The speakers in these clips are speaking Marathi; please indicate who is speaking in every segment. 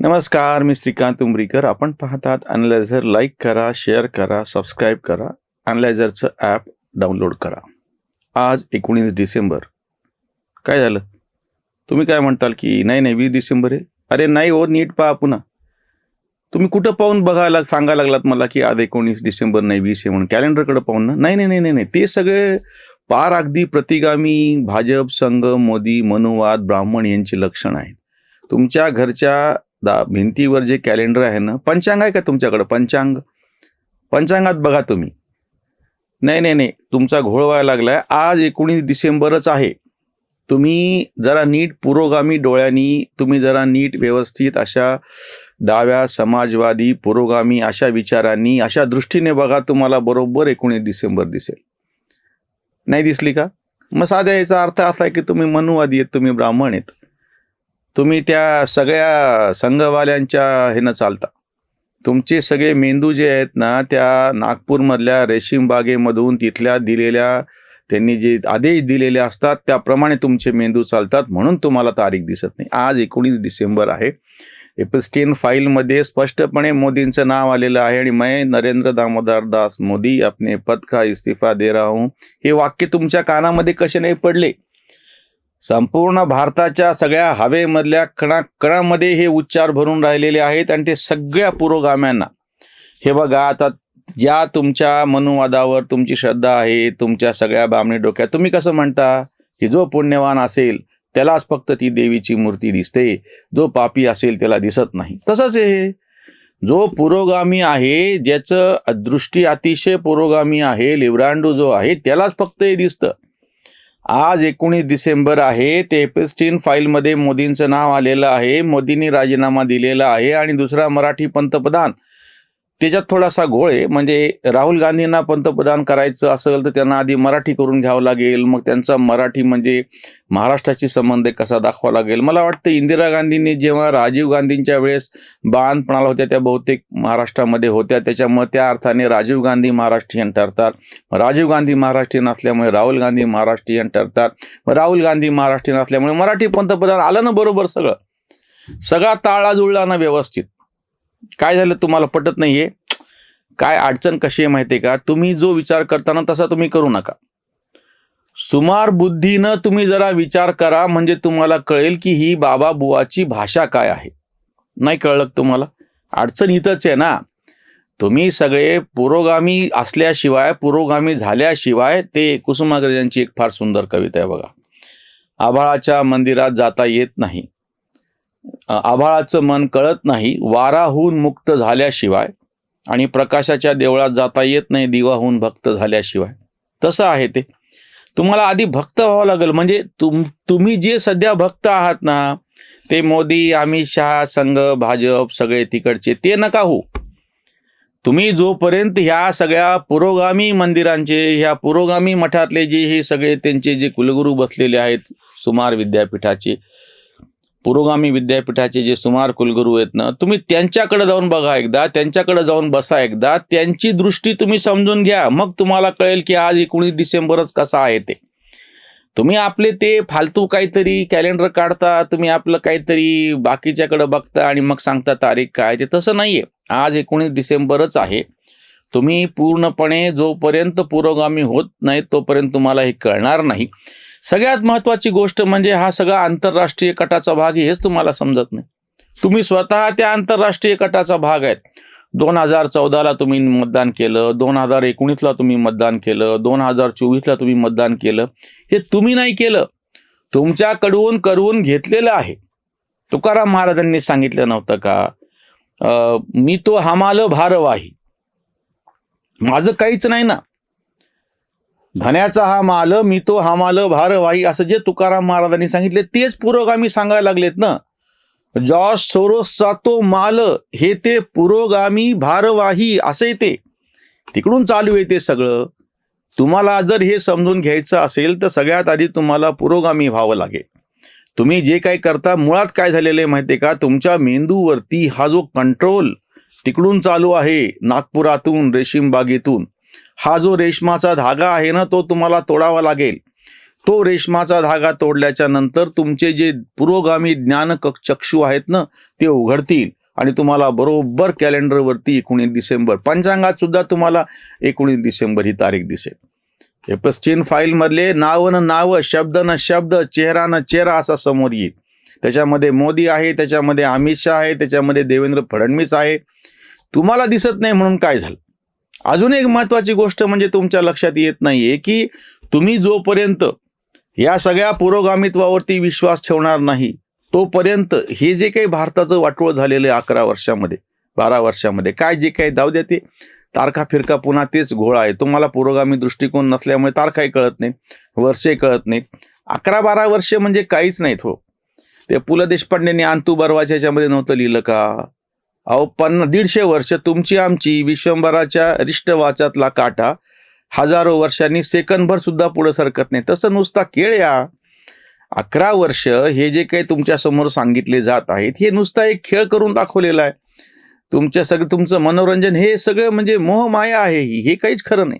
Speaker 1: नमस्कार, मी श्रीकांत उमरीकर. आपण पाहतात अॅनालायझर. लाईक करा, शेअर करा, सबस्क्राईब करा. अॅनालायझरचं ॲप डाउनलोड करा. आज 19 डिसेंबर. काय झालं? तुम्ही काय म्हणताल की नाही 20 डिसेंबर आहे. अरे नाही हो, नीट पहा पुन्हा. तुम्ही कुठं पाहून बघायला सांगायला लागलात मला की आज 19 डिसेंबर नाही 20 आहे म्हणून. कॅलेंडरकडे पाहून ना. नाही, ते सगळे पार अगदी प्रतिगामी भाजप, संघ, मोदी, मनुवाद, ब्राह्मण यांची लक्षणं आहेत. तुमच्या घरच्या भिंतीवर जे कॅलेंडर आहे ना, पंचांग आहे का तुमच्याकडं? पंचांगात बघा तुम्ही. नाही, तुमचा घोळ व्हायला लागलाय. आज 19 डिसेंबरच आहे. तुम्ही जरा नीट पुरोगामी डोळ्यांनी, तुम्ही जरा नीट व्यवस्थित अशा डाव्या, समाजवादी, पुरोगामी अशा विचारांनी, अशा दृष्टीने बघा, तुम्हाला बरोबर 19 डिसेंबर दिसेल. नाही दिसली का? मग साध्या याचा अर्थ असा आहे की तुम्ही मनुवादी आहेत, तुम्ही ब्राह्मण आहेत. तुम्ही त्या सगळ्या संघवाल्यांच्या ह्यानं चालता. तुमचे सगळे मेंदू जे आहेत ना, त्या नागपूरमधल्या रेशीम बागेमधून तिथल्या दिलेल्या, त्यांनी जे आदेश दिलेले असतात त्याप्रमाणे तुमचे मेंदू चालतात, म्हणून तुम्हाला तारीख दिसत नाही. आज 19 डिसेंबर आहे. एपिस्टीन फाईलमध्ये स्पष्टपणे मोदींचं नाव आलेलं आहे आणि मैं नरेंद्र दामोदर दास मोदी अपने पद का इस्तीफा दे रहा हूं. हे वाक्य तुमच्या कानामध्ये कसे नाही पडले? संपूर्ण भारताच्या सगळ्या हवेमधल्या कणाकणामध्ये हे उच्चार भरून राहिलेले आहेत आणि ते सगळ्या पुरोगाम्यांना. हे बघा, आता ज्या तुमच्या मनुवादावर तुमची श्रद्धा आहे, तुमच्या सगळ्या बामणी डोक्यात, तुम्ही कसं म्हणता की जो पुण्यवान असेल त्यालाच फक्त ती देवीची मूर्ती दिसते, जो पापी असेल त्याला दिसत नाही. तसंच आहे, जो पुरोगामी आहे, ज्याचं दृष्टी अतिशय पुरोगामी आहे, लिब्रांडो जो आहे, त्यालाच फक्त हे दिसतं. आज 19 डिसेंबर आहे. ते एपिस्टीन फाईलमध्ये मोदींचं नाव आलेलं आहे. मोदींनी राजीनामा दिलेला आहे आणि दुसरा मराठी पंतप्रधान, त्याच्यात थोडासा घोळ आहे. म्हणजे राहुल गांधींना पंतप्रधान करायचं असेल तर त्यांना आधी मराठी करून घ्यावं लागेल. मग त्यांचा मराठी म्हणजे महाराष्ट्राशी संबंध कसा दाखवावा लागेल. मला वाटतं इंदिरा गांधींनी जेव्हा राजीव गांधींच्या वेळेस बाळंतपणाला होत्या, त्या बहुतेक महाराष्ट्रामध्ये होत्या. त्याच्यामुळे त्या अर्थाने राजीव गांधी महाराष्ट्रीयन ठरतात. राजीव गांधी महाराष्ट्रीयन असल्यामुळे राहुल गांधी महाराष्ट्रीयन ठरतात. राहुल गांधी महाराष्ट्रीयन असल्यामुळे मराठी पंतप्रधान आलं ना बरोबर. सगळा ताळा जुळला ना व्यवस्थित. काय झालं तुम्हाला पटत नाहीये? काय अडचण कशी आहे माहिती आहे का? तुम्ही जो विचार करताना तसा तुम्ही करू नका. सुमार बुद्धीनं तुम्ही जरा विचार करा, म्हणजे तुम्हाला कळेल की ही बाबा बुवाची भाषा काय आहे. नाही कळलं तुम्हाला? अडचण इथंच आहे ना. तुम्ही सगळे पुरोगामी असल्याशिवाय, पुरोगामी झाल्याशिवाय, ते कुसुमाग्रजांची एक फार सुंदर कविता आहे बघा. आभाळाच्या मंदिरात जाता येत नाही, आभाळाचं मन कळत नाही, वाराहून मुक्त झाल्याशिवाय, आणि प्रकाशाच्या देवळात जाता येत नाही, दिवाहून भक्त झाल्याशिवाय. तसं आहे ते. तुम्हाला आधी भक्त व्हावं लागेल. म्हणजे तुम्ही जे सध्या भक्त आहात ना, ते मोदी, अमित शहा, संघ, भाजप सगळे तिकडचे, ते नका हो. तुम्ही जोपर्यंत ह्या सगळ्या पुरोगामी मंदिरांचे, ह्या पुरोगामी मठातले जे हे सगळे त्यांचे जे कुलगुरू बसलेले आहेत, सुमार विद्यापीठाचे, पुरोगामी विद्यापीठाचे जे सुमार कुलगुरू आहेत ना, तुम्ही त्यांच्याकडे जाऊन बघा एकदा, त्यांच्याकडे जाऊन बसा एकदा, त्यांची दृष्टी तुम्ही समजून घ्या. मग तुम्हाला कळेल की आज 19 डिसेंबरच कसा आहे ते. तुम्ही आपले ते फालतू काहीतरी कॅलेंडर काढता, तुम्ही आपलं काहीतरी बाकीच्याकडे बघता आणि मग सांगता तारीख काय. ते तसं नाहीये. आज 19 डिसेंबरच आहे. तुम्ही पूर्णपणे जोपर्यंत पुरोगामी होत नाही तोपर्यंत तुम्हाला हे कळणार नाही. सगळ्यात महत्त्वाची गोष्ट म्हणजे हा सगळा आंतरराष्ट्रीय कटाचा भाग आहे, हेच तुम्हाला समजत नाही. तुम्ही स्वतः त्या आंतरराष्ट्रीय कटाचा भाग आहेत. 2014ला तुम्ही मतदान केलं, 2019ला तुम्ही मतदान केलं, 2024ला तुम्ही मतदान केलं. हे तुम्ही नाही केलं, तुमच्याकडून करून घेतलेलं आहे. तुकाराम महाराजांनी सांगितलं नव्हतं का, मी तो हमाल भारवाही, माझं काहीच नाही ना, धन्याचा हा माल, मी तो हमाल भारवाही, असं जे तुकाराम महाराजांनी सांगितले तेच पुरोगामी सांगायला लागलेत ना. जॉर्ज सोरोसचा तो माल, हे ते पुरोगामी भारवाही असे ते तिकडून चालू आहे ते सगळं. तुम्हाला जर हे समजून घ्यायचं असेल तर सगळ्यात आधी तुम्हाला पुरोगामी व्हावं लागेल. तुम्ही जे काही करता, मुळात काय झालेलं आहे माहिती आहे का, तुमच्या मेंदूवरती हा जो कंट्रोल तिकडून चालू आहे, नागपुरातून, रेशीम बागेतून, हा जो रेशमाचा धागा आहे ना, तो तुम्हाला तोडावा लागेल. तो रेशमाचा धागा तोडल्याच्या नंतर तुमचे जे पुरोगामी ज्ञान चक्षु आहेत ना, ते उघडतील आणि तुम्हाला बरोबर कॅलेंडरवरती 19 डिसेंबर, पंचांगात सुद्धा तुम्हाला 19 डिसेंबर ही तारीख दिसेल. एपस्टीन फाईल मधले नाव न नाव, शब्द न शब्द, चेहरा न चेहरा असा समोर येईल. त्याच्यामध्ये मोदी आहे, त्याच्यामध्ये अमित शहा आहे, त्याच्यामध्ये देवेंद्र फडणवीस आहे. तुम्हाला दिसत नाही म्हणून काय झालं? अजून एक महत्वाची गोष्ट म्हणजे तुमच्या लक्षात येत नाहीये की तुम्ही जोपर्यंत या सगळ्या पुरोगामित्वावरती विश्वास ठेवणार नाही, तोपर्यंत हे जे काही भारताचं वाटोळ झालेलं आहे 11 वर्षामध्ये 12 वर्षामध्ये, काय जे काही जाऊ द्या, ते तारखा फिरका पुन्हा तेच घोळ आहे. तुम्हाला पुरोगामी दृष्टिकोन नसल्यामुळे तारखाही कळत नाही, वर्षे कळत नाहीत. 11-12 वर्ष म्हणजे काहीच नाहीत हो. ते पु ल देशपांडेंनी अंतू बर्वाच्या ह्याच्यामध्ये नव्हतं लिहिलं का? अहो 150 वर्ष तुमची आमची विश्वंभराच्या रिष्टवाचातला काटा हजारो वर्षांनी सेकंदभर सुद्धा पुढे सरकत नाही. तसं नुसता केळ या 11 वर्ष हे जे काही तुमच्या समोर सांगितले जात आहेत, हे नुसता एक खेळ करून दाखवलेला आहे. तुमचं मनोरंजन हे सगळं म्हणजे मोहमाया आहे. हे काहीच खरं नाही.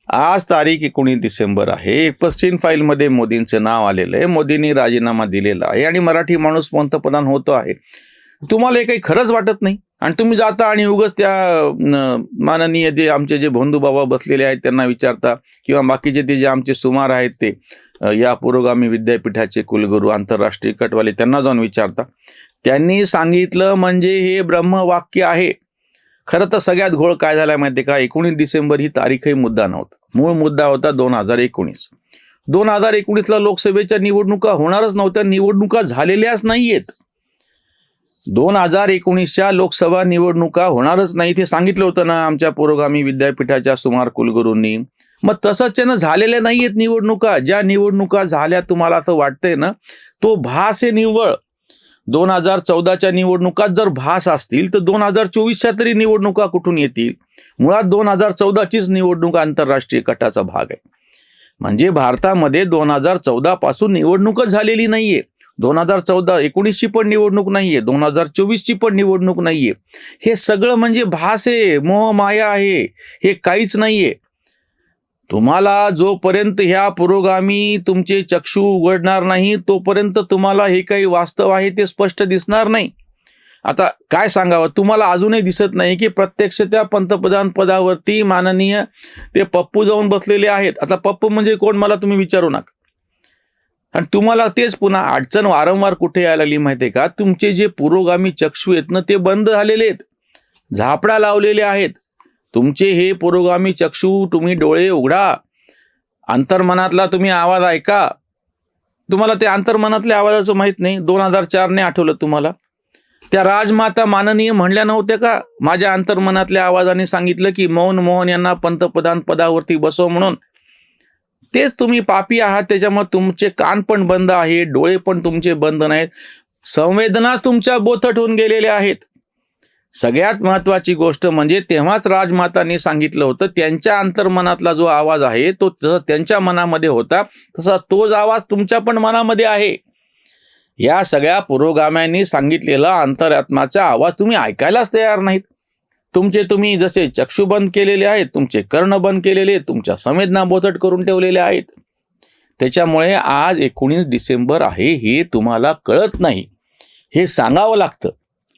Speaker 1: आज तारीख 19 डिसेंबर आहे. पश्चिम फाईलमध्ये मोदींचं नाव आलेलं आहे. मोदींनी राजीनामा दिलेला आहे आणि मराठी माणूस पंतप्रधान होतो आहे. तुम्हाला हे काही खरंच वाटत नाही आणि तुम्ही जाता आणि उगाच त्या माननीय जे आमचे जे बंधू बाबा बसलेले आहेत त्यांना विचारता, किंवा बाकीचे ते जे आमचे सुमार आहेत ते या पुरोगामी विद्यापीठाचे कुलगुरू आंतरराष्ट्रीय कटवाले, त्यांना जाऊन विचारता. त्यांनी सांगितलं म्हणजे हे ब्रह्मवाक्य आहे. खरं तर सगळ्यात घोळ काय झाला माहिती का? 19 डिसेंबर ही तारीखही मुद्दा नव्हता. मूळ मुद्दा होता 2019. 2019ला लोकसभेच्या निवडणुका होणारच नव्हत्या. निवडणुका झालेल्याच नाहीयेत. 2019च्या लोकसभा निवडणुका होणारच नाही ते सांगितलं होतं ना आमच्या पुरोगामी विद्यापीठाच्या सुमार कुलगुरूंनी. मग तसंच ना, झालेल्या नाहीयेत निवडणुका. ज्या निवडणुका झाल्या तुम्हाला असं वाटतंय ना, तो भास आहे निव्वळ. 2014च्या निवडणुकात जर भास असतील तर 2024च्या तरी निवडणुका कुठून येतील? मुळात 2014चीच निवडणूक आंतरराष्ट्रीय कटाचा भाग आहे. म्हणजे भारतामध्ये 2014 पासून निवडणूकच झालेली नाहीये. 2019ची पण निवडणूक नाहीये, 2024ची पण निवडणूक नाहीये. हे सगळं म्हणजे भास आहे, मोहमाया आहे. हे काहीच नाहीये. तुम्हाला जोपर्यंत ह्या पुरोगामी तुमचे चक्षु उघडणार नाही, तोपर्यंत तुम्हाला हे काही वास्तव आहे ते स्पष्ट दिसणार नाही. आता काय सांगावं, तुम्हाला अजूनही दिसत नाही की प्रत्यक्ष त्या पंतप्रधान पदावरती माननीय ते पप्पू जाऊन बसलेले आहेत. आता पप्पू म्हणजे कोण मला तुम्ही विचारू नका. आणि तुम्हाला तेच पुन्हा अडचण वारंवार कुठे यायला लागली माहितीये का? तुमचे जे पुरोगामी चक्षु आहेत ना, ते बंद झालेले आहेत, झापडा लावलेले आहेत. तुमचे हे पुरोगामी चक्षु, तुम्ही डोळे उघडा, अंतर्मनातला तुम्ही आवाज ऐका. तुम्हाला ते अंतर्मनातल्या आवाजाचं माहित नाही? 2004 आठवलं तुम्हाला? त्या राजमाता माननीय म्हणल्या नव्हत्या का? माझ्या अंतर्मनातल्या आवाजाने सांगितलं की मौन मोहन यांना पंतप्रधान पदावरती बसव म्हणून. तेच तुम्ही पापी आहात. त्याच्यामुळे तुमचे कान पण बंद आहे, डोळे पण तुमचे बंद नाहीत, संवेदना तुमच्या बोथट होऊन गेलेल्या आहेत. सगळ्यात महत्वाची गोष्ट म्हणजे तेव्हाच राजमातांनी सांगितलं होतं, त्यांच्या अंतर्मनातला जो आवाज आहे तो त्यांच्या मनामध्ये होता, तसा तोच आवाज तुमच्या पण मनामध्ये आहे. या सगळ्या पुरोगाम्यांनी सांगितलेला अंतरात्माचा आवाज तुम्ही ऐकायलाच तयार नाहीत. तुम्ही जसे चक्षु बंद केलेले आहेत, तुमचे कर्ण बंद केलेले आहेत, तुमच्या संवेदना बोथट करून ठेवलेल्या आहेत. त्याच्यामुळे आज 19 डिसेंबर आहे हे तुम्हाला कळत नाही. हे सांगावं लागतं.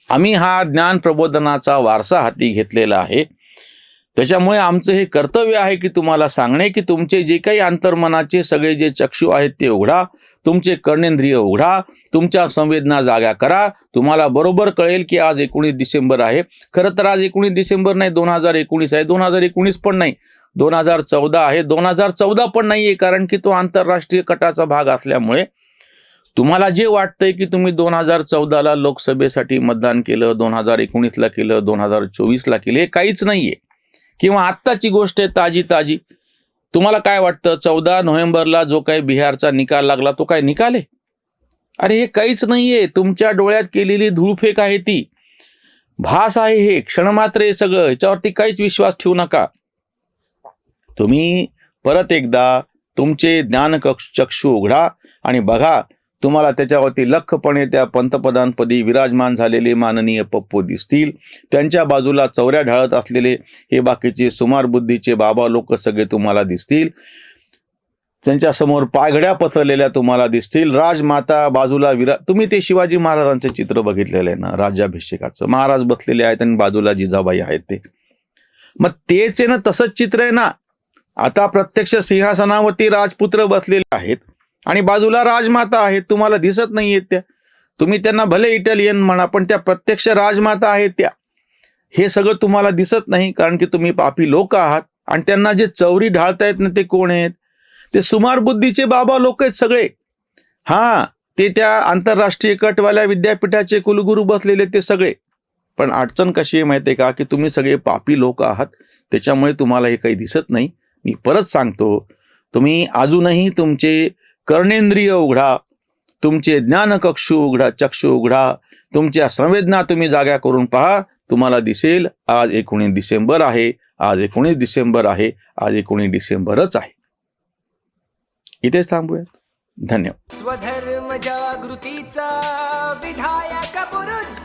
Speaker 1: आम्ही हा ज्ञान प्रबोधनाचा वारसा हाती घेतलेला आहे. त्याच्यामुळे आमचं हे कर्तव्य आहे की तुम्हाला सांगणे की तुमचे जे काही अंतर्मनाचे सगळे जे चक्षु आहेत ते उघडा, तुमचे कर्णेंद्रिय उघडा, तुमच्या संवेदना जाग्या करा. तुम्हाला बरोबर कळेल की आज 19 डिसेंबर आहे. खरं तर आज 19 डिसेंबर नाही, 2019 आहे. 2019 पण नाही, 2014 आहे. 2014 पण नाहीये, कारण की तो आंतरराष्ट्रीय कटाचा भाग असल्यामुळे तुम्हाला जे वाटतंय की तुम्ही 2014ला लोकसभेसाठी मतदान केलं, 2019ला केलं, 2024ला केलं, हे काहीच नाहीये. किंवा आत्ताची गोष्ट आहे ताजी. तुम्हाला काय वाटतं 14 नोव्हेंबरला जो काही बिहारचा निकाल लागला तो काय निकाल आहे? अरे हे काहीच नाहीये. तुमच्या डोळ्यात केलेली धूळफेक आहे ती. भास आहे हे, क्षणमात्र हे सगळं. याच्यावरती काहीच विश्वास ठेवू नका. तुम्ही परत एकदा तुमचे ज्ञान चक्षु उघडा आणि बघा. तुम्हाला त्याच्यावरती लख्खपणे त्या पंतप्रधानपदी विराजमान झालेले माननीय पप्पू दिसतील. त्यांच्या बाजूला चौऱ्या ढाळत असलेले हे बाकीचे सुमार बुद्धीचे बाबा लोक सगळे तुम्हाला दिसतील. त्यांच्या समोर पाघड्या पसरलेल्या तुम्हाला दिसतील. राजमाता बाजूला तुम्ही ते शिवाजी महाराजांचं चित्र बघितलेलं आहे ना, राज्याभिषेकाचं. महाराज बसलेले आहेत आणि बाजूला जिजाबाई आहेत. ते मग तेच आहे ना, तसंच चित्र आहे ना. आता प्रत्यक्ष सिंहासनावरती राजपुत्र बसलेले आहेत आणि बाजूला राजमाता आहेत. तुम्हाला दिसत नाहीयेत त्या. तुम्ही त्यांना भले इटालियन म्हणा, पण त्या प्रत्यक्ष राजमाता आहेत त्या. हे सगळं तुम्हाला दिसत नाही, कारण की तुम्ही पापी लोक आहात. आणि त्यांना जे चौरी ढाळतायत ना, ते कोण आहेत? ते सुमार बुद्धीचे बाबा लोक आहेत सगळे. ते त्या आंतरराष्ट्रीय कटवाल्या विद्यापीठाचे कुलगुरू बसलेले ते सगळे. पण अडचण कशी आहे माहिती आहे का, की तुम्ही सगळे पापी लोक आहात, त्याच्यामुळे तुम्हाला हे काही दिसत नाही. मी परत सांगतो, तुम्ही अजूनही तुमचे कर्णेंद्रिय उघडा, तुमचे ज्ञानकक्षू उघडा, चक्षु उघडा, तुमच्या संवेदना तुम्ही जाग्या करून पहा. तुम्हाला दिसेल आज 19 डिसेंबर आहे, आज 19 डिसेंबर आहे, आज 19 डिसेंबरच आहे. इथेच थांबूयात. धन्यवाद.
Speaker 2: स्वधर्म जागृतीचा विधायक बुरुज